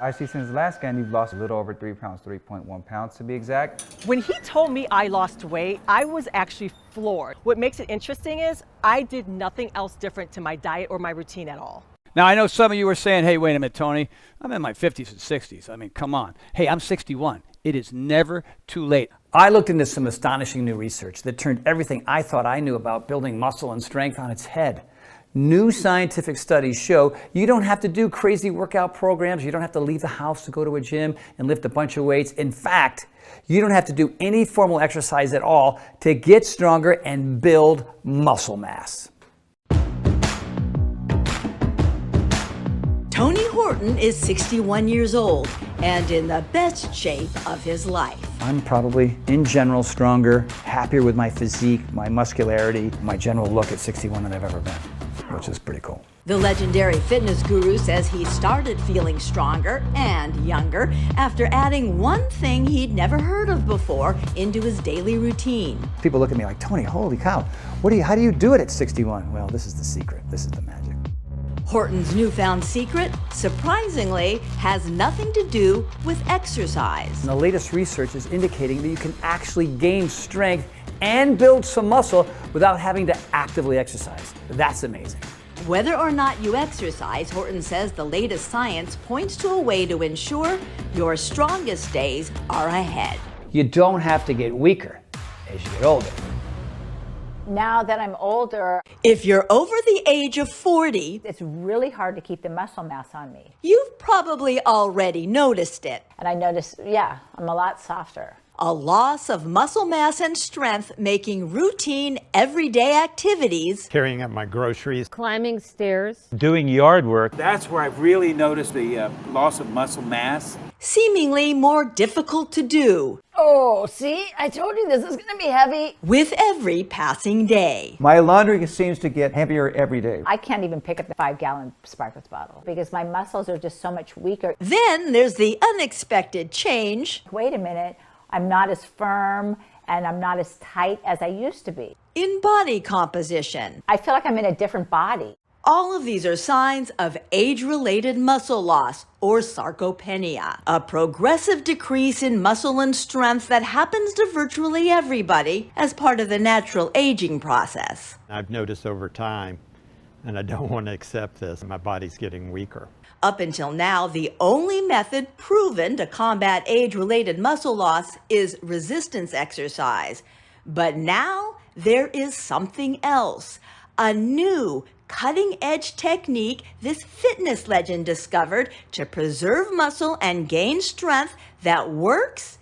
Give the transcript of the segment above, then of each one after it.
I see since the last scan, you've lost a little over 3 pounds, 3.1 pounds to be exact. When he told me I lost weight, I was actually floored. What makes it interesting is I did nothing else different to my diet or my routine at all. Now, I know some of you are saying, hey, wait a minute, Tony, I'm in my 50s and 60s. I mean, come on. Hey, I'm 61. It is never too late. I looked into some astonishing new research that turned everything I thought I knew about building muscle and strength on its head. New scientific studies show you don't have to do crazy workout programs. You don't have to leave the house to go to a gym and lift a bunch of weights. In fact, you don't have to do any formal exercise at all to get stronger and build muscle mass. Tony Horton is 61 years old and in the best shape of his life. I'm probably, in general, stronger, happier with my physique, my muscularity, my general look at 61 than I've ever been, which is pretty cool. The legendary fitness guru says he started feeling stronger and younger after adding one thing he'd never heard of before into his daily routine. People look at me like, Tony, holy cow, how do you do it at 61? Well, this is the secret. This is the magic. Horton's newfound secret, surprisingly, has nothing to do with exercise. And the latest research is indicating that you can actually gain strength and build some muscle without having to actively exercise. That's amazing. Whether or not you exercise, Horton says the latest science points to a way to ensure your strongest days are ahead. You don't have to get weaker as you get older. Now that I'm older, if you're over the age of 40, it's really hard to keep the muscle mass on me. You've probably already noticed it. And I noticed, yeah, I'm a lot softer. A loss of muscle mass and strength making routine everyday activities, carrying up my groceries, climbing stairs, doing yard work. That's where I've really noticed the loss of muscle mass. Seemingly more difficult to do. Oh, see, I told you this is going to be heavy. With every passing day. My laundry seems to get heavier every day. I can't even pick up the 5-gallon Sparkletts bottle because my muscles are just so much weaker. Then there's the unexpected change. Wait a minute, I'm not as firm and I'm not as tight as I used to be. In body composition. I feel like I'm in a different body. All of these are signs of age-related muscle loss, or sarcopenia, a progressive decrease in muscle and strength that happens to virtually everybody as part of the natural aging process. I've noticed over time, and I don't want to accept this, my body's getting weaker. Up until now, the only method proven to combat age-related muscle loss is resistance exercise. But now there is something else, a new cutting-edge technique this fitness legend discovered to preserve muscle and gain strength that works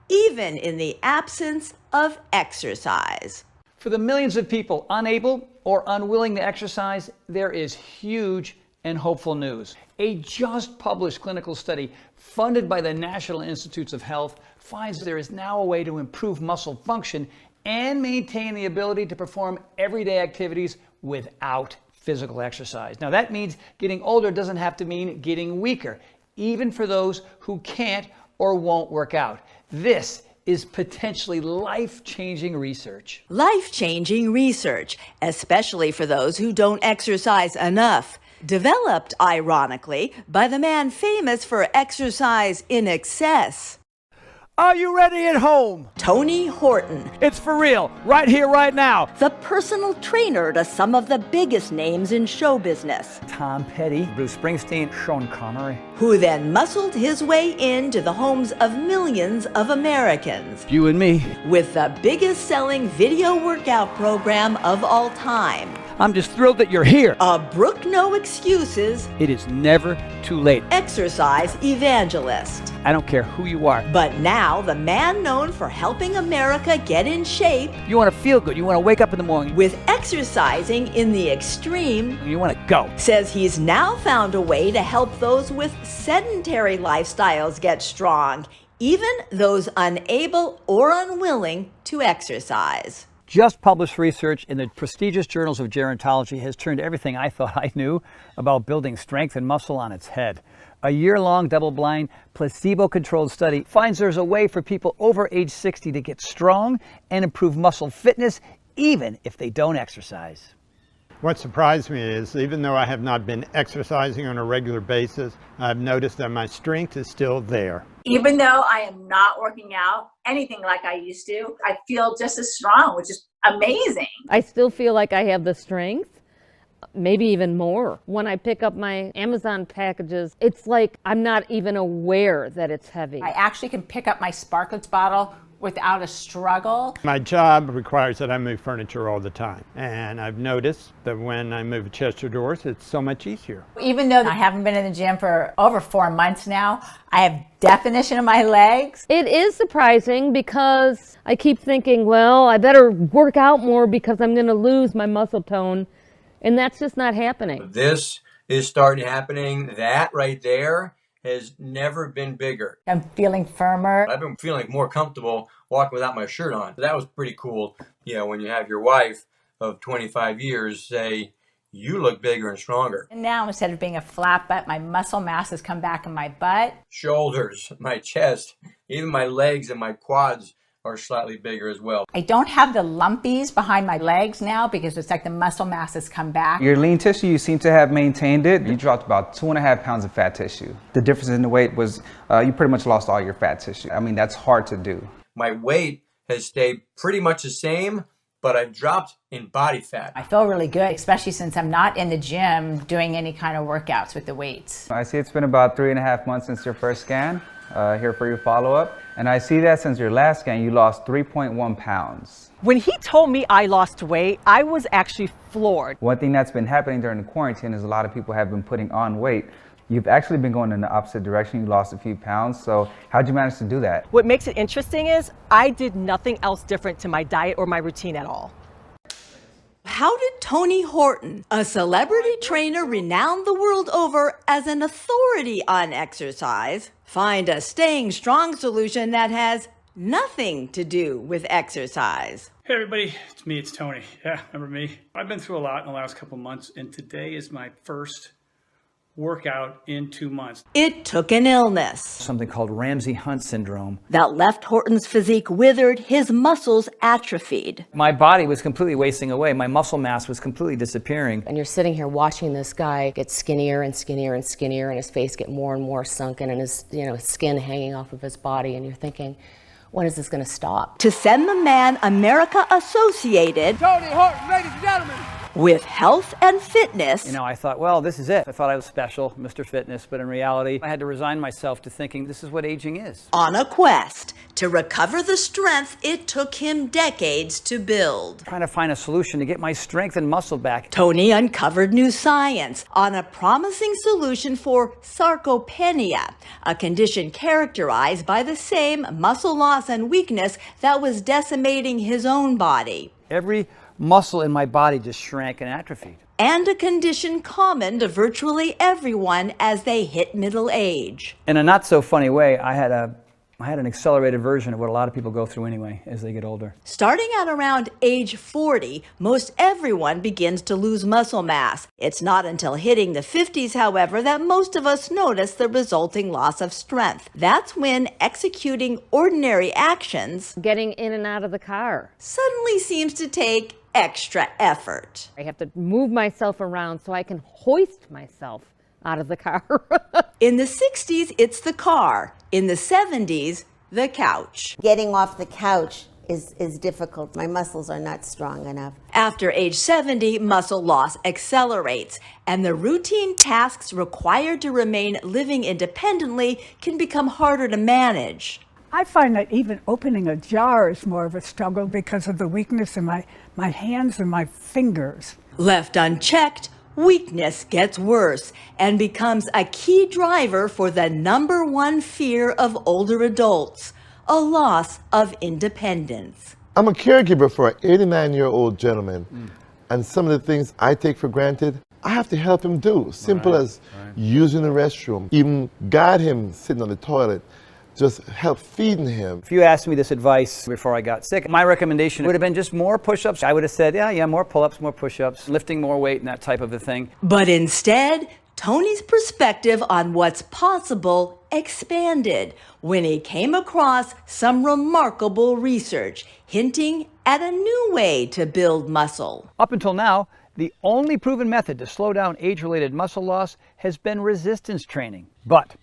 even in the absence of exercise. For the millions of people unable or unwilling to exercise, there is huge and hopeful news. A just published clinical study funded by the National Institutes of Health finds there is now a way to improve muscle function and maintain the ability to perform everyday activities without physical exercise. Now that means getting older doesn't have to mean getting weaker, even for those who can't or won't work out. This is potentially life-changing research. Life-changing research, especially for those who don't exercise enough. Developed, ironically, by the man famous for exercise in excess. Are you ready at home? Tony Horton. It's for real, right here, right now. The personal trainer to some of the biggest names in show business. Tom Petty, Bruce Springsteen, Sean Connery. Who then muscled his way into the homes of millions of Americans. You and me. With the biggest selling video workout program of all time. I'm just thrilled that you're here. A Brook No Excuses. It is never too late. Exercise evangelist. I don't care who you are. But now the man known for helping America get in shape. You want to feel good. You want to wake up in the morning. With exercising in the extreme. You want to go. Says he's now found a way to help those with sedentary lifestyles get strong. Even those unable or unwilling to exercise. Just published research in the prestigious journals of gerontology has turned everything I thought I knew about building strength and muscle on its head. A year-long double-blind, placebo-controlled study finds there's a way for people over age 60 to get strong and improve muscle fitness even if they don't exercise. What surprised me is, even though I have not been exercising on a regular basis, I've noticed that my strength is still there. Even though I am not working out anything like I used to, I feel just as strong, which is amazing. I still feel like I have the strength, maybe even more. When I pick up my Amazon packages, it's like I'm not even aware that it's heavy. I actually can pick up my Sparkletts bottle without a struggle. My job requires that I move furniture all the time, and I've noticed that when I move chest of drawers, it's so much easier. Even though I haven't been in the gym for over 4 months now, I have definition in my legs. It is surprising because I keep thinking, well, I better work out more because I'm going to lose my muscle tone, and that's just not happening. This is starting happening. That right there has never been bigger. I'm feeling firmer. I've been feeling more comfortable walking without my shirt on. That was pretty cool. You know, when you have your wife of 25 years say, you look bigger and stronger. And now, instead of being a flat butt, my muscle mass has come back in my butt. Shoulders, my chest, even my legs and my quads are slightly bigger as well. I don't have the lumpies behind my legs now because it's like the muscle mass has come back. Your lean tissue, you seem to have maintained it. You dropped about 2.5 pounds of fat tissue. The difference in the weight was you pretty much lost all your fat tissue. I mean, that's hard to do. My weight has stayed pretty much the same, but I've dropped in body fat. I feel really good, especially since I'm not in the gym doing any kind of workouts with the weights. I see it's been about 3.5 months since your first scan. Here for your follow-up. And I see that since your last scan, you lost 3.1 pounds. When he told me I lost weight, I was actually floored. One thing that's been happening during the quarantine is a lot of people have been putting on weight. You've actually been going in the opposite direction. You lost a few pounds. So how'd you manage to do that? What makes it interesting is I did nothing else different to my diet or my routine at all. How did Tony Horton, a celebrity trainer renowned the world over as an authority on exercise, find a staying strong solution that has nothing to do with exercise? Hey everybody, it's Tony. Yeah, remember me? I've been through a lot in the last couple months, and today is my first workout in 2 months. It took an illness Something called Ramsay-Hunt syndrome. that left Horton's physique withered, his muscles atrophied. My body was completely wasting away. My muscle mass was completely disappearing. And you're sitting here watching this guy get skinnier and skinnier and skinnier, and his face get more and more sunken, and his skin hanging off of his body, and you're thinking, when is this going to stop? To send the man America associated Tony Horton, ladies and gentlemen! with health and fitness. I thought, well, this is it. I thought I was special, Mr. Fitness, but in reality, I had to resign myself to thinking this is what aging is. On a quest to recover the strength it took him decades to build. Trying to find a solution to get my strength and muscle back. Tony uncovered new science on a promising solution for sarcopenia, a condition characterized by the same muscle loss and weakness that was decimating his own body. Every muscle in my body just shrank and atrophied. And a condition common to virtually everyone as they hit middle age. In a not so funny way, I had an accelerated version of what a lot of people go through anyway as they get older. Starting at around age 40, most everyone begins to lose muscle mass. It's not until hitting the 50s, however, that most of us notice the resulting loss of strength. That's when executing ordinary actions, Getting in and out of the car. suddenly seems to take extra effort. I have to move myself around so I can hoist myself out of the car. In the 60s, it's the car. In the 70s, the couch. Getting off the couch is difficult. My muscles are not strong enough. After age 70, muscle loss accelerates, and the routine tasks required to remain living independently can become harder to manage. I find that even opening a jar is more of a struggle because of the weakness in my hands and my fingers. Left unchecked, weakness gets worse and becomes a key driver for the #1 fear of older adults, a loss of independence. I'm a caregiver for an 89-year-old gentleman, and some of the things I take for granted, I have to help him do. Simple as using the restroom, even guide him sitting on the toilet, just help feeding him. If you asked me this advice before I got sick, my recommendation would have been just more push-ups. I would have said, yeah, more pull-ups, more push-ups, lifting more weight and that type of a thing. But instead, Tony's perspective on what's possible expanded when he came across some remarkable research hinting at a new way to build muscle. Up until now, The only proven method to slow down age-related muscle loss has been resistance training. But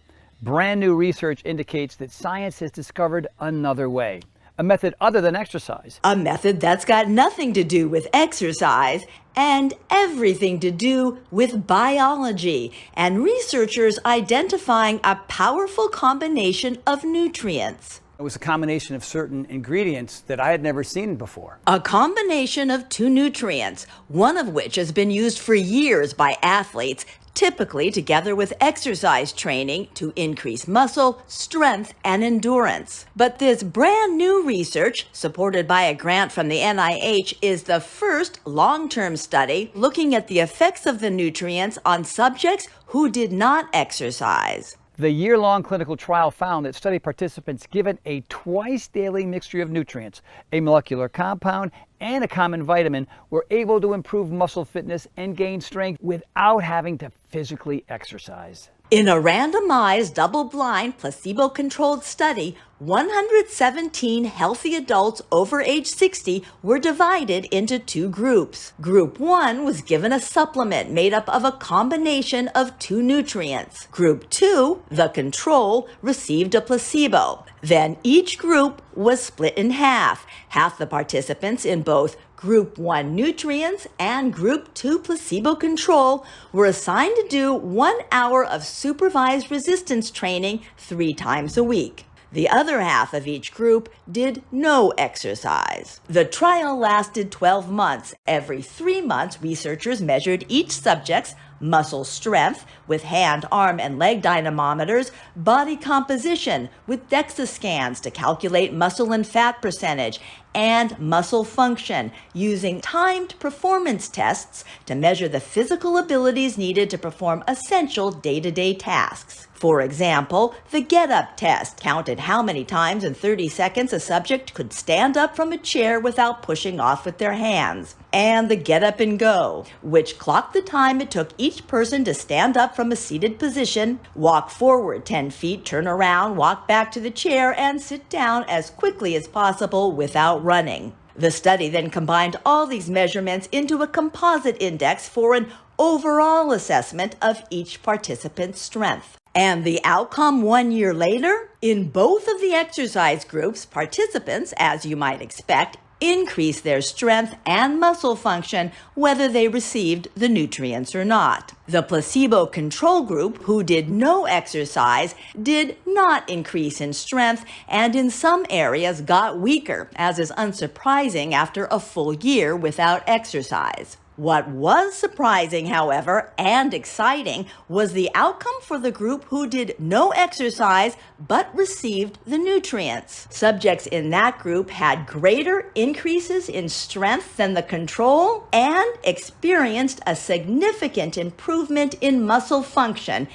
brand new research indicates that science has discovered another way, a method other than exercise. A method that's got nothing to do with exercise and everything to do with biology, and researchers identifying a powerful combination of nutrients. It was a combination of certain ingredients that I had never seen before. A combination of two nutrients, one of which has been used for years by athletes, typically together with exercise training to increase muscle, strength, and endurance. But this brand new research, supported by a grant from the NIH, is the first long-term study looking at the effects of the nutrients on subjects who did not exercise. The year-long clinical trial found that study participants given a twice-daily mixture of nutrients, a molecular compound, and a common vitamin were able to improve muscle fitness and gain strength without having to physically exercise. In a randomized, double-blind, placebo-controlled study, 117 healthy adults over age 60 were divided into two groups. Group 1 was given a supplement made up of a combination of two nutrients. Group 2, the control, received a placebo. Then each group was split in half. Half the participants in both Group 1 nutrients and Group 2 placebo control were assigned to do 1 hour of supervised resistance training 3 times a week. The other half of each group did no exercise. The trial lasted 12 months. Every 3 months, researchers measured each subject's muscle strength with hand, arm, and leg dynamometers, body composition with DEXA scans to calculate muscle and fat percentage, and muscle function using timed performance tests to measure the physical abilities needed to perform essential day-to-day tasks. For example, the get-up test counted how many times in 30 seconds a subject could stand up from a chair without pushing off with their hands. And the get up and go, which clocked the time it took each person to stand up from a seated position, walk forward 10 feet, turn around, walk back to the chair, and sit down as quickly as possible without running. The study then combined all these measurements into a composite index for an overall assessment of each participant's strength. And the outcome 1 year later? In both of the exercise groups, participants, as you might expect, increased their strength and muscle function whether they received the nutrients or not. The placebo control group, who did no exercise, did not increase in strength and in some areas got weaker, as is unsurprising after a full year without exercise. What was surprising, however, and exciting was the outcome for the group who did no exercise but received the nutrients. Subjects in that group had greater increases in strength than the control and experienced a significant improvement in muscle function,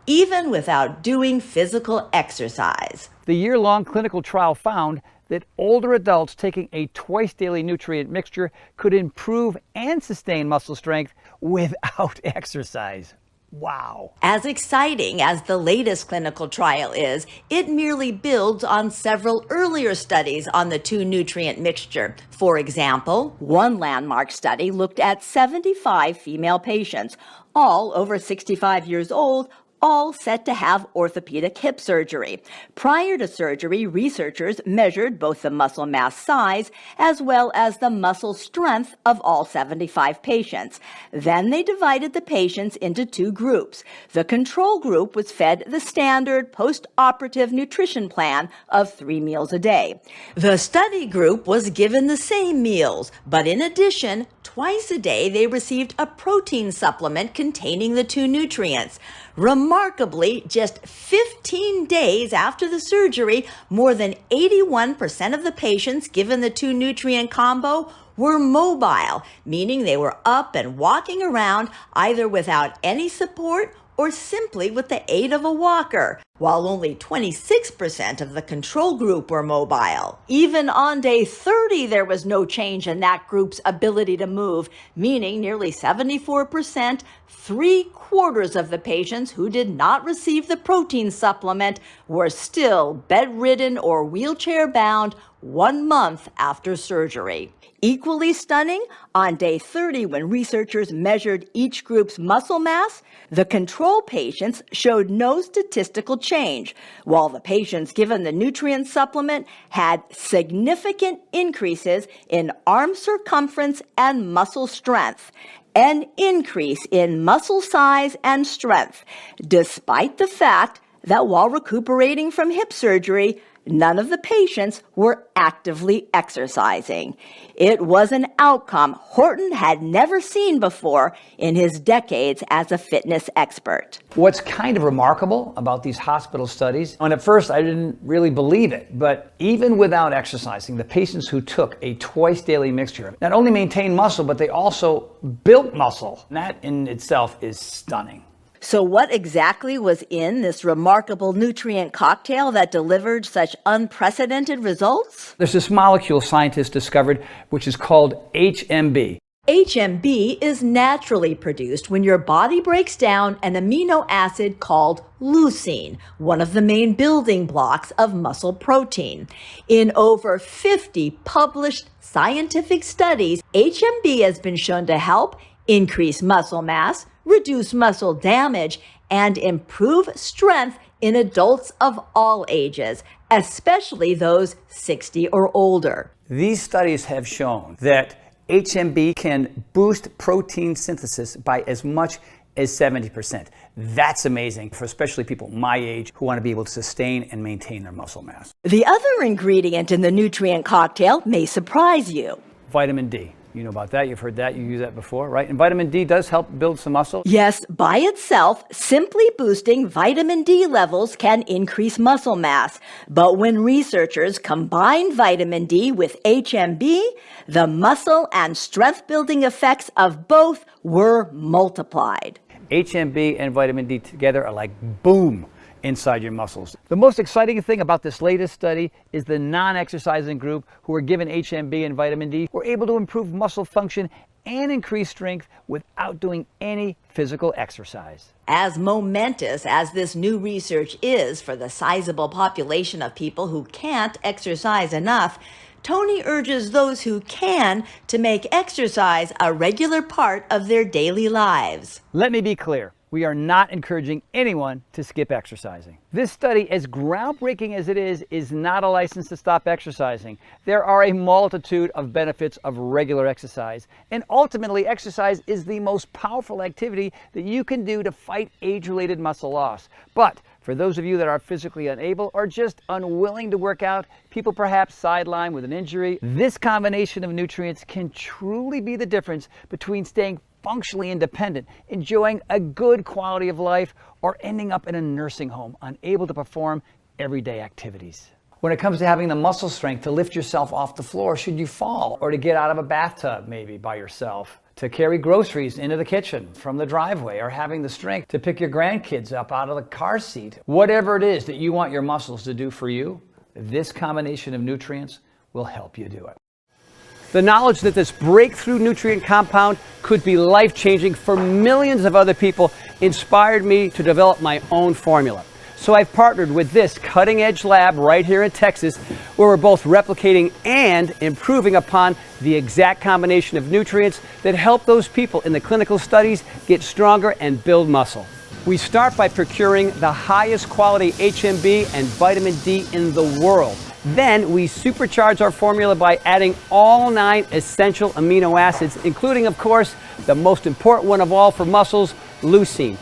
even without doing physical exercise. The year-long clinical trial found that older adults taking a twice-daily nutrient mixture could improve and sustain muscle strength without exercise. Wow. As exciting as the latest clinical trial is, it merely builds on several earlier studies on the two nutrient mixture. For example, one landmark study looked at 75 female patients, all over 65 years old, all set to have orthopedic hip surgery. Prior to surgery, researchers measured both the muscle mass size as well as the muscle strength of all 75 patients. Then they divided the patients into two groups. The control group was fed the standard post-operative nutrition plan of 3 meals a day. The study group was given the same meals, but in addition, twice a day they received a protein supplement containing the two nutrients. Remarkably, just 15 days after the surgery, more than 81% of the patients given the two nutrient combo were mobile, meaning they were up and walking around either without any support or simply with the aid of a walker, while only 26% of the control group were mobile. Even on day 30, there was no change in that group's ability to move, meaning nearly 74%, 3/4 of the patients who did not receive the protein supplement were still bedridden or wheelchair-bound 1 month after surgery. Equally stunning, on day 30, when researchers measured each group's muscle mass, the control patients showed no statistical change, while the patients given the nutrient supplement had significant increases in arm circumference and muscle strength, an increase in muscle size and strength, despite the fact that while recuperating from hip surgery, none of the patients were actively exercising. It was an outcome Horton had never seen before in his decades as a fitness expert. What's kind of remarkable about these hospital studies, and at first I didn't really believe it, but even without exercising, the patients who took a twice daily mixture not only maintained muscle, but they also built muscle. And that in itself is stunning. So what exactly was in this remarkable nutrient cocktail that delivered such unprecedented results? There's this molecule scientists discovered, which is called HMB. HMB is naturally produced when your body breaks down an amino acid called leucine, one of the main building blocks of muscle protein. In over 50 published scientific studies, HMB has been shown to help increase muscle mass, reduce muscle damage, and improve strength in adults of all ages, especially those 60 or older. These studies have shown that HMB can boost protein synthesis by as much as 70%. That's amazing for especially people my age who want to be able to sustain and maintain their muscle mass. The other ingredient in the nutrient cocktail may surprise you. Vitamin D. You know about that, you've heard that, you used that before, right? And vitamin D does help build some muscle. Yes, by itself, simply boosting vitamin D levels can increase muscle mass. But when researchers combined vitamin D with HMB, the muscle and strength building effects of both were multiplied. HMB and vitamin D together are like boom inside your muscles. The most exciting thing about this latest study is the non-exercising group who were given HMB and vitamin D were able to improve muscle function and increase strength without doing any physical exercise. As momentous as this new research is for the sizable population of people who can't exercise enough, Tony urges those who can to make exercise a regular part of their daily lives. Let me be clear. We are not encouraging anyone to skip exercising. This study, as groundbreaking as it is not a license to stop exercising. There are a multitude of benefits of regular exercise, and ultimately exercise is the most powerful activity that you can do to fight age-related muscle loss. But for those of you that are physically unable or just unwilling to work out, people perhaps sidelined with an injury, this combination of nutrients can truly be the difference between staying functionally independent, enjoying a good quality of life, or ending up in a nursing home, unable to perform everyday activities. When it comes to having the muscle strength to lift yourself off the floor should you fall, or to get out of a bathtub maybe by yourself, to carry groceries into the kitchen from the driveway, or having the strength to pick your grandkids up out of the car seat. Whatever it is that you want your muscles to do for you, this combination of nutrients will help you do it. The knowledge that this breakthrough nutrient compound could be life-changing for millions of other people inspired me to develop my own formula. So I've partnered with this cutting-edge lab right here in Texas, where we're both replicating and improving upon the exact combination of nutrients that help those people in the clinical studies get stronger and build muscle. We start by procuring the highest quality HMB and vitamin D in the world. Then we supercharge our formula by adding all 9 essential amino acids, including, of course, the most important one of all for muscles, leucine.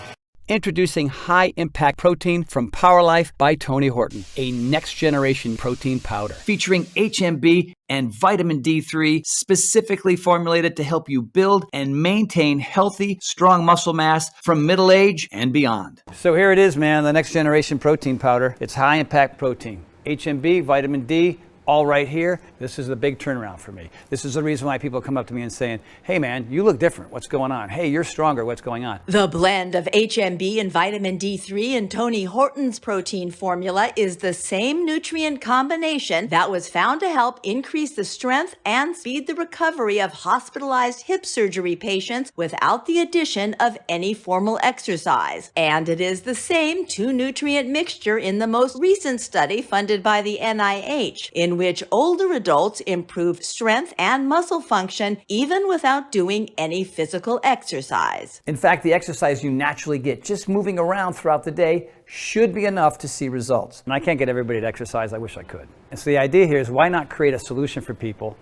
Introducing high-impact protein from PowerLife by Tony Horton, a next-generation protein powder featuring HMB and vitamin D3, specifically formulated to help you build and maintain healthy, strong muscle mass from middle age and beyond. So here it is, man, the next-generation protein powder. It's high-impact protein. HMB, vitamin D, all right here. This is the big turnaround for me. This is the reason why people come up to me and saying, hey man, you look different. What's going on? Hey, you're stronger. What's going on? The blend of HMB and vitamin D3 in Tony Horton's protein formula is the same nutrient combination that was found to help increase the strength and speed the recovery of hospitalized hip surgery patients without the addition of any formal exercise. And it is the same 2-nutrient mixture in the most recent study funded by the NIH, in in which older adults improve strength and muscle function even without doing any physical exercise. In fact, the exercise you naturally get just moving around throughout the day should be enough to see results. And I can't get everybody to exercise. I wish I could. And so the idea here is, why not create a solution for people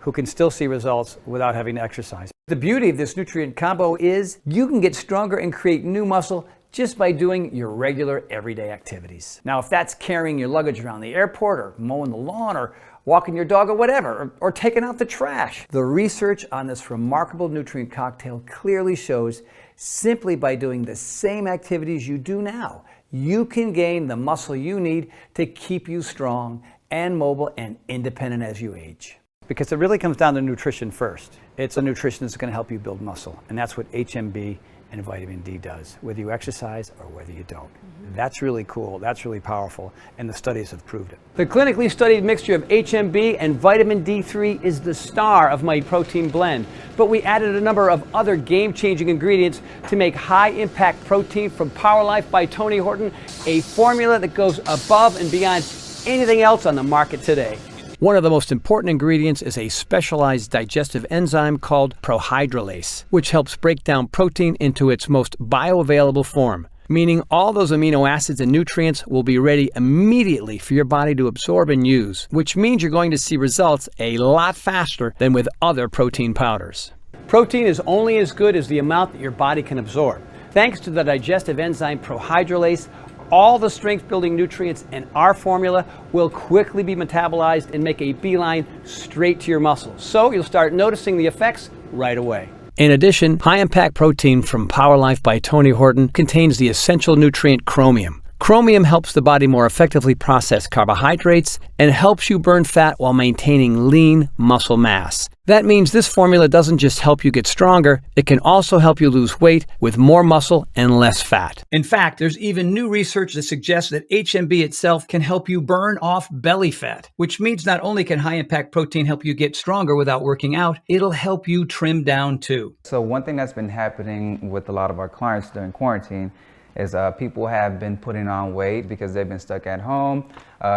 who can still see results without having to exercise? The beauty of this nutrient combo is you can get stronger and create new muscle just by doing your regular everyday activities. Now, if that's carrying your luggage around the airport, or mowing the lawn, or walking your dog, or whatever, or taking out the trash, the research on this remarkable nutrient cocktail clearly shows simply by doing the same activities you do now, you can gain the muscle you need to keep you strong and mobile and independent as you age. Because it really comes down to nutrition first. It's a nutrition that's going to help you build muscle, and that's what HMB and vitamin D does, whether you exercise or whether you don't. That's really cool, that's really powerful, and the studies have proved it. The clinically studied mixture of HMB and vitamin D3 is the star of my protein blend, but we added a number of other game-changing ingredients to make high-impact protein from Power Life by Tony Horton, a formula that goes above and beyond anything else on the market today. One of the most important ingredients is a specialized digestive enzyme called prohydrolase, which helps break down protein into its most bioavailable form, meaning all those amino acids and nutrients will be ready immediately for your body to absorb and use, which means you're going to see results a lot faster than with other protein powders. Protein is only as good as the amount that your body can absorb. Thanks to the digestive enzyme prohydrolase, all the strength-building nutrients in our formula will quickly be metabolized and make a beeline straight to your muscles. So you'll start noticing the effects right away. In addition, high-impact protein from Power Life by Tony Horton contains the essential nutrient chromium. Chromium helps the body more effectively process carbohydrates and helps you burn fat while maintaining lean muscle mass. That means this formula doesn't just help you get stronger, it can also help you lose weight with more muscle and less fat. In fact, there's even new research that suggests that HMB itself can help you burn off belly fat, which means not only can high-impact protein help you get stronger without working out, it'll help you trim down too. So one thing that's been happening with a lot of our clients during quarantine is people have been putting on weight because they've been stuck at home,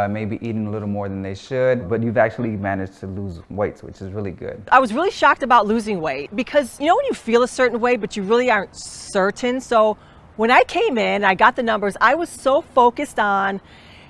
maybe eating a little more than they should, but you've actually managed to lose weight, which is really good. I was really shocked about losing weight because, you know, when you feel a certain way, but you really aren't certain. So when I came in, I got the numbers, I was so focused on,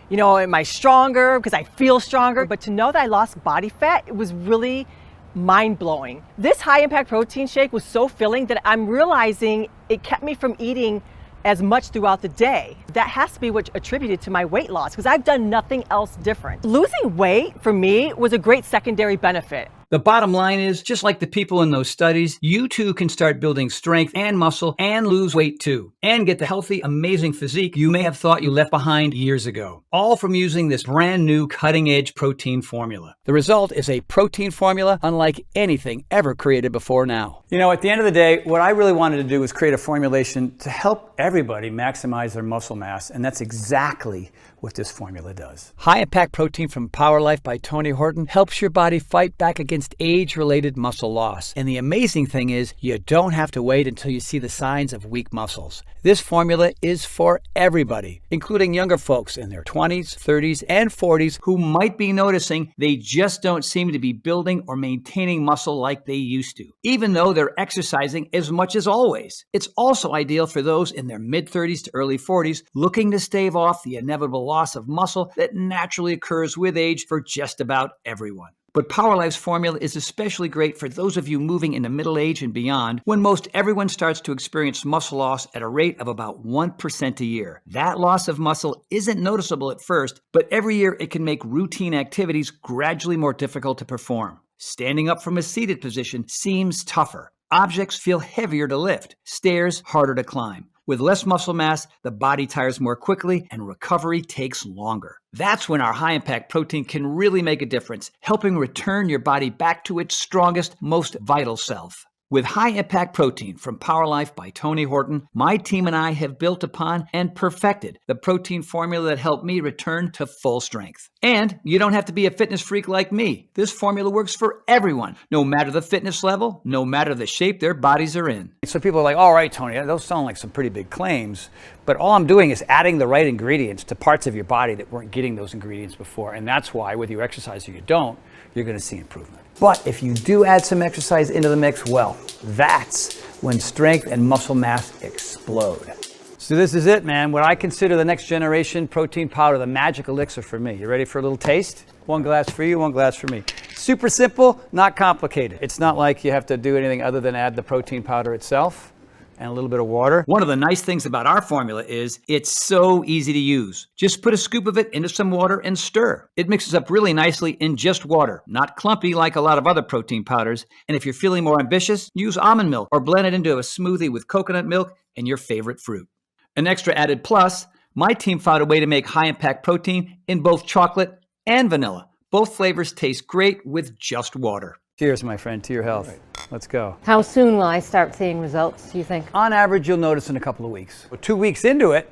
you know, am I stronger because I feel stronger? But to know that I lost body fat, it was really mind-blowing. This high-impact protein shake was so filling that I'm realizing it kept me from eating as much throughout the day. That has to be what attributed to my weight loss because I've done nothing else different. Losing weight for me was a great secondary benefit. The bottom line is, just like the people in those studies, you too can start building strength and muscle and lose weight too, and get the healthy, amazing physique you may have thought you left behind years ago, all from using this brand new cutting-edge protein formula. The result is a protein formula unlike anything ever created before now. You know, at the end of the day, what I really wanted to do was create a formulation to help everybody maximize their muscle mass, and that's exactly what this formula does. High-impact protein from Power Life by Tony Horton helps your body fight back against age-related muscle loss. And the amazing thing is, you don't have to wait until you see the signs of weak muscles. This formula is for everybody, including younger folks in their 20s, 30s, and 40s who might be noticing they just don't seem to be building or maintaining muscle like they used to, even though they're exercising as much as always. It's also ideal for those in their mid-30s to early 40s looking to stave off the inevitable loss of muscle that naturally occurs with age for just about everyone. But Power Life's formula is especially great for those of you moving into middle age and beyond, when most everyone starts to experience muscle loss at a rate of about 1% a year. That loss of muscle isn't noticeable at first, but every year it can make routine activities gradually more difficult to perform. Standing up from a seated position seems tougher. Objects feel heavier to lift. Stairs harder to climb. With less muscle mass, the body tires more quickly and recovery takes longer. That's when our high-impact protein can really make a difference, helping return your body back to its strongest, most vital self. With High Impact Protein from Power Life by Tony Horton, my team and I have built upon and perfected the protein formula that helped me return to full strength. And you don't have to be a fitness freak like me. This formula works for everyone, no matter the fitness level, no matter the shape their bodies are in. So people are like, all right, Tony, those sound like some pretty big claims, but all I'm doing is adding the right ingredients to parts of your body that weren't getting those ingredients before. And that's why, whether you exercise or you don't, you're going to see improvement. But if you do add some exercise into the mix, well, that's when strength and muscle mass explode. So this is it, man. What I consider the next generation protein powder, the magic elixir for me. You ready for a little taste? One glass for you, one glass for me. Super simple, not complicated. It's not like you have to do anything other than add the protein powder itself and a little bit of water. One of the nice things about our formula is it's so easy to use. Just put a scoop of it into some water and stir. It mixes up really nicely in just water, not clumpy like a lot of other protein powders. And if you're feeling more ambitious, use almond milk or blend it into a smoothie with coconut milk and your favorite fruit. An extra added plus, my team found a way to make high impact protein in both chocolate and vanilla. Both flavors taste great with just water. Cheers, my friend, to your health. Right. Let's go. How soon will I start seeing results, do you think? On average, you'll notice in a couple of weeks. But 2 weeks into it,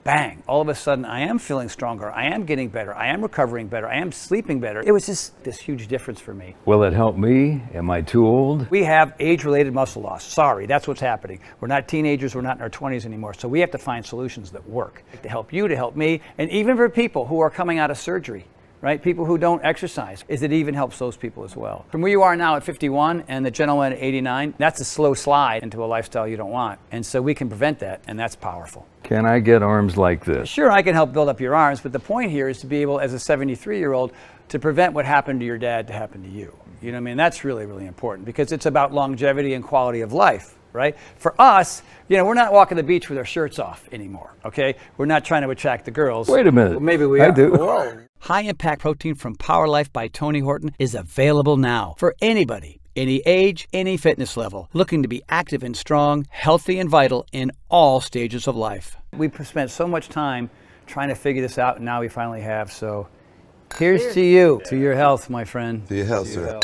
bang, all of a sudden I am feeling stronger, I am getting better, I am recovering better, I am sleeping better. It was just this huge difference for me. Will it help me? Am I too old? We have age-related muscle loss. Sorry, that's what's happening. We're not teenagers, we're not in our 20s anymore. So we have to find solutions that work to help you, to help me, and even for people who are coming out of surgery. Right? People who don't exercise, it even helps those people as well. From where you are now at 51 and the gentleman at 89, that's a slow slide into a lifestyle you don't want. And so we can prevent that, and that's powerful. Can I get arms like this? Sure, I can help build up your arms, but the point here is to be able, as a 73-year-old, to prevent what happened to your dad to happen to you. You know what I mean? That's really, really important because it's about longevity and quality of life. Right? For us, you know, we're not walking the beach with our shirts off anymore, okay? We're not trying to attract the girls. Wait a minute. Well, maybe we I are. do. Whoa. High Impact Protein from Power Life by Tony Horton is available now for anybody, any age, any fitness level, looking to be active and strong, healthy and vital in all stages of life. We've spent so much time trying to figure this out, and now we finally have. So here's to you, to your health, my friend. To your health, sir.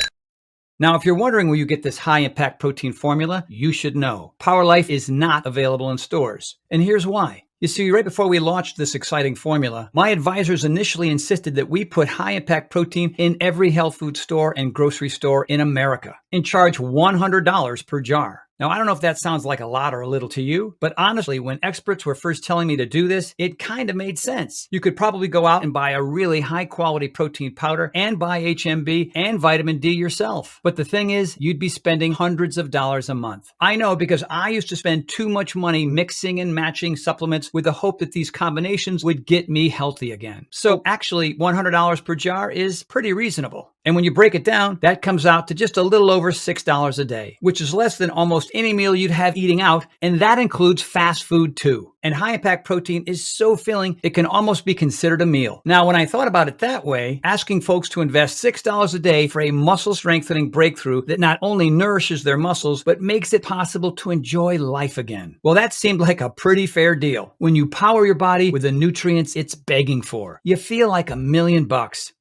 Now, if you're wondering where you get this high-impact protein formula, you should know. Power Life is not available in stores. And here's why. You see, right before we launched this exciting formula, my advisors initially insisted that we put high-impact protein in every health food store and grocery store in America and charge $100 per jar. Now, I don't know if that sounds like a lot or a little to you, but honestly, when experts were first telling me to do this, it kind of made sense. You could probably go out and buy a really high-quality protein powder and buy HMB and vitamin D yourself. But the thing is, you'd be spending hundreds of dollars a month. I know because I used to spend too much money mixing and matching supplements with the hope that these combinations would get me healthy again. So actually, $100 per jar is pretty reasonable. And when you break it down, that comes out to just a little over $6 a day, which is less than almost any meal you'd have eating out, and that includes fast food too. And high-impact protein is so filling, it can almost be considered a meal. Now, when I thought about it that way, asking folks to invest $6 a day for a muscle-strengthening breakthrough that not only nourishes their muscles, but makes it possible to enjoy life again. Well, that seemed like a pretty fair deal. When you power your body with the nutrients it's begging for, you feel like $1 million,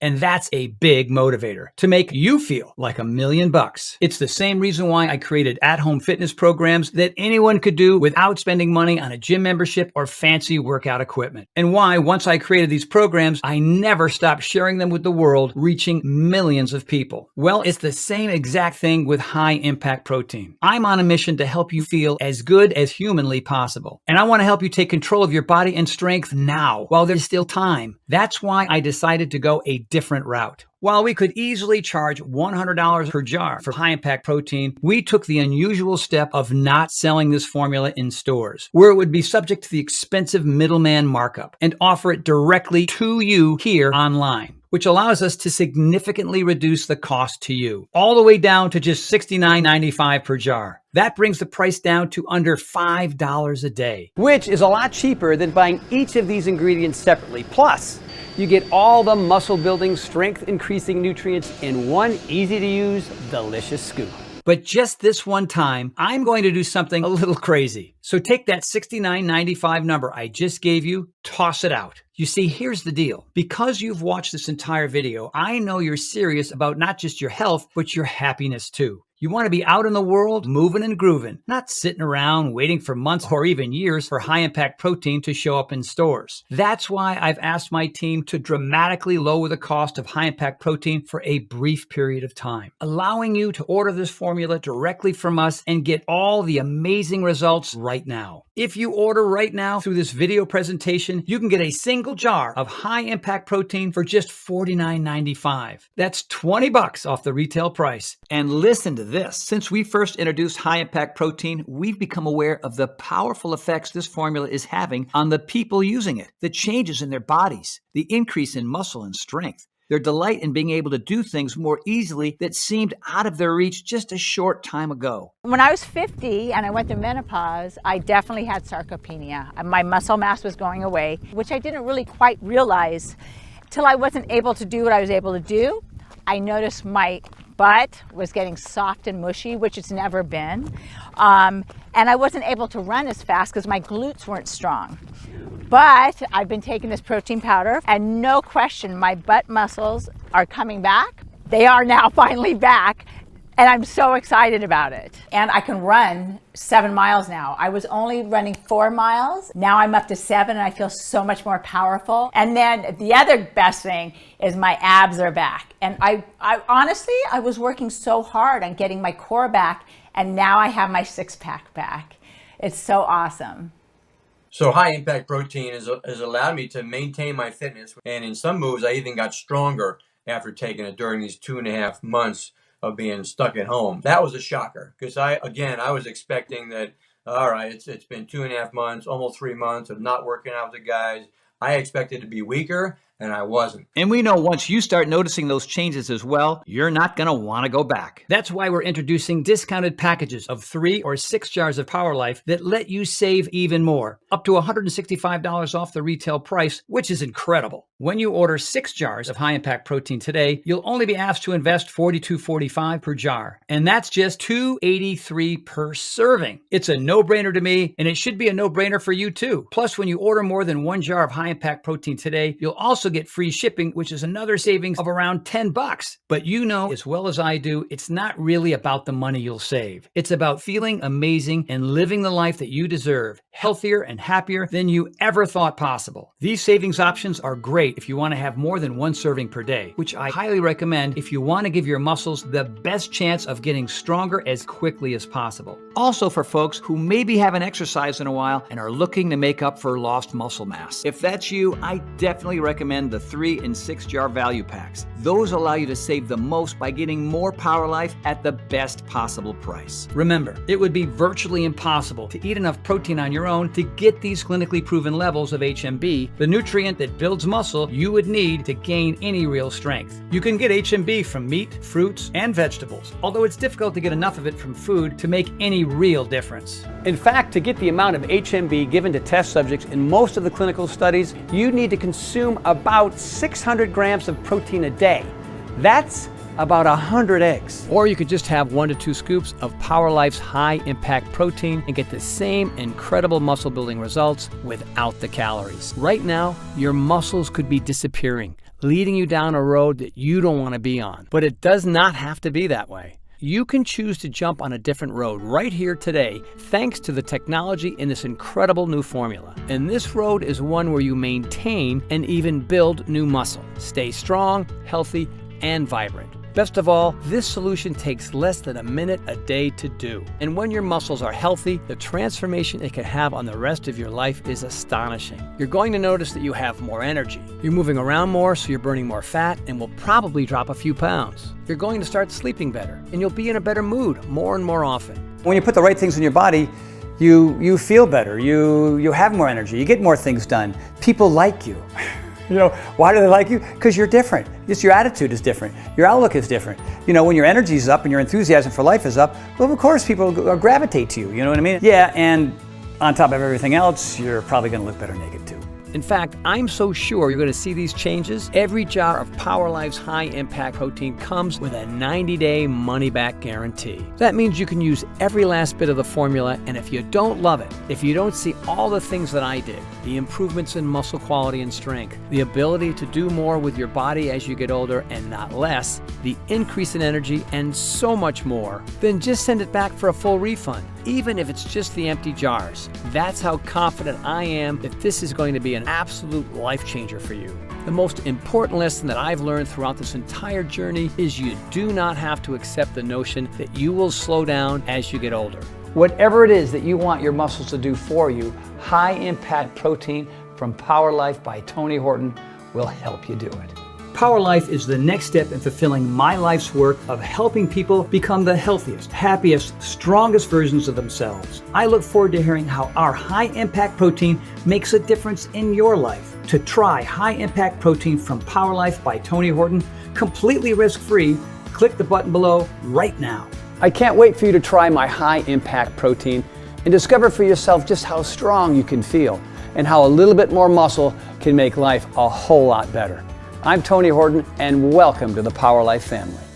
and that's a big motivator to make you feel like $1 million. It's the same reason why I created at-home fitness programs that anyone could do without spending money on a gym membership or fancy workout equipment. And why, once I created these programs, I never stopped sharing them with the world, reaching millions of people. Well, it's the same exact thing with high impact protein. I'm on a mission to help you feel as good as humanly possible. And I want to help you take control of your body and strength now, while there's still time. That's why I decided to go a different route. While we could easily charge $100 per jar for high-impact protein, we took the unusual step of not selling this formula in stores, where it would be subject to the expensive middleman markup, and offer it directly to you here online, which allows us to significantly reduce the cost to you, all the way down to just $69.95 per jar. That brings the price down to under $5 a day, which is a lot cheaper than buying each of these ingredients separately. Plus, you get all the muscle-building, strength-increasing nutrients in one easy-to-use, delicious scoop. But just this one time, I'm going to do something a little crazy. So take that $69.95 number I just gave you, toss it out. You see, here's the deal. Because you've watched this entire video, I know you're serious about not just your health, but your happiness too. You want to be out in the world, moving and grooving, not sitting around waiting for months or even years for high-impact protein to show up in stores. That's why I've asked my team to dramatically lower the cost of high-impact protein for a brief period of time, allowing you to order this formula directly from us and get all the amazing results right now. If you order right now through this video presentation, you can get a single jar of high-impact protein for just $49.95. That's $20 off the retail price. And listen to this. Since we first introduced high-impact protein, we've become aware of the powerful effects this formula is having on the people using it, the changes in their bodies, the increase in muscle and strength, their delight in being able to do things more easily that seemed out of their reach just a short time ago. When I was 50 and I went through menopause, I definitely had sarcopenia. My muscle mass was going away, which I didn't really quite realize till I wasn't able to do what I was able to do. I noticed my butt was getting soft and mushy, which it's never been. And I wasn't able to run as fast because my glutes weren't strong. But I've been taking this protein powder and no question, my butt muscles are coming back. They are now finally back. And I'm so excited about it. And I can run 7 miles now. I was only running 4 miles. Now I'm up to 7 and I feel so much more powerful. And then the other best thing is my abs are back. And I honestly, I was working so hard on getting my core back and now I have my 6-pack back. It's so awesome. So high impact protein has allowed me to maintain my fitness. And in some moves, I even got stronger after taking it during these 2.5 months of being stuck at home. That was a shocker because I was expecting that, all right, it's been 2.5 months, almost 3 months of not working out with the guys. I expected to be weaker and I wasn't. And we know once you start noticing those changes as well, you're not going to want to go back. That's why we're introducing discounted packages of 3 or 6 jars of Power Life that let you save even more, up to $165 off the retail price, which is incredible. When you order 6 jars of high-impact protein today, you'll only be asked to invest $42.45 per jar, and that's just $2.83 per serving. It's a no-brainer to me, and it should be a no-brainer for you too. Plus, when you order more than 1 jar of high-impact protein today, you'll also get free shipping, which is another savings of around $10. But you know as well as I do, it's not really about the money you'll save. It's about feeling amazing and living the life that you deserve, healthier and happier than you ever thought possible. These savings options are great if you want to have more than 1 serving per day, which I highly recommend if you want to give your muscles the best chance of getting stronger as quickly as possible. Also for folks who maybe haven't exercised in a while and are looking to make up for lost muscle mass. If that's you, I definitely recommend the 3 and 6 jar value packs. Those allow you to save the most by getting more Power Life at the best possible price. Remember, it would be virtually impossible to eat enough protein on your own to get these clinically proven levels of HMB, the nutrient that builds muscle you would need to gain any real strength. You can get HMB from meat, fruits, and vegetables, although it's difficult to get enough of it from food to make any real difference. In fact, to get the amount of HMB given to test subjects in most of the clinical studies, you need to consume about 600 grams of protein a day. That's about 100 eggs. Or you could just have 1 to 2 scoops of Power Life's high impact protein and get the same incredible muscle building results without the calories. Right now, your muscles could be disappearing, leading you down a road that you don't want to be on. But it does not have to be that way. You can choose to jump on a different road right here today thanks to the technology in this incredible new formula. And this road is one where you maintain and even build new muscle. Stay strong, healthy, and vibrant. Best of all, this solution takes less than a minute a day to do. And when your muscles are healthy, the transformation it can have on the rest of your life is astonishing. You're going to notice that you have more energy. You're moving around more, so you're burning more fat and will probably drop a few pounds. You're going to start sleeping better, and you'll be in a better mood more and more often. When you put the right things in your body, you feel better, you have more energy, you get more things done. People like you. You know, why do they like you? Because you're different. Just your attitude is different. Your outlook is different. You know, when your energy is up and your enthusiasm for life is up, well, of course people gravitate to you. You know what I mean? Yeah, and on top of everything else, you're probably going to look better naked too. In fact, I'm so sure you're going to see these changes. Every jar of Power Life's high impact protein comes with a 90-day money-back guarantee. That means you can use every last bit of the formula, and if you don't love it, if you don't see all the things that I did, the improvements in muscle quality and strength, the ability to do more with your body as you get older and not less, the increase in energy, and so much more, then just send it back for a full refund, even if it's just the empty jars. That's how confident I am that this is going to be an absolute life changer for you. The most important lesson that I've learned throughout this entire journey is you do not have to accept the notion that you will slow down as you get older. Whatever it is that you want your muscles to do for you, High Impact Protein from Power Life by Tony Horton will help you do it. Power Life is the next step in fulfilling my life's work of helping people become the healthiest, happiest, strongest versions of themselves. I look forward to hearing how our High Impact Protein makes a difference in your life. To try High Impact Protein from Power Life by Tony Horton, completely risk-free, click the button below right now. I can't wait for you to try my High Impact Protein and discover for yourself just how strong you can feel and how a little bit more muscle can make life a whole lot better. I'm Tony Horton, and welcome to the Power Life family.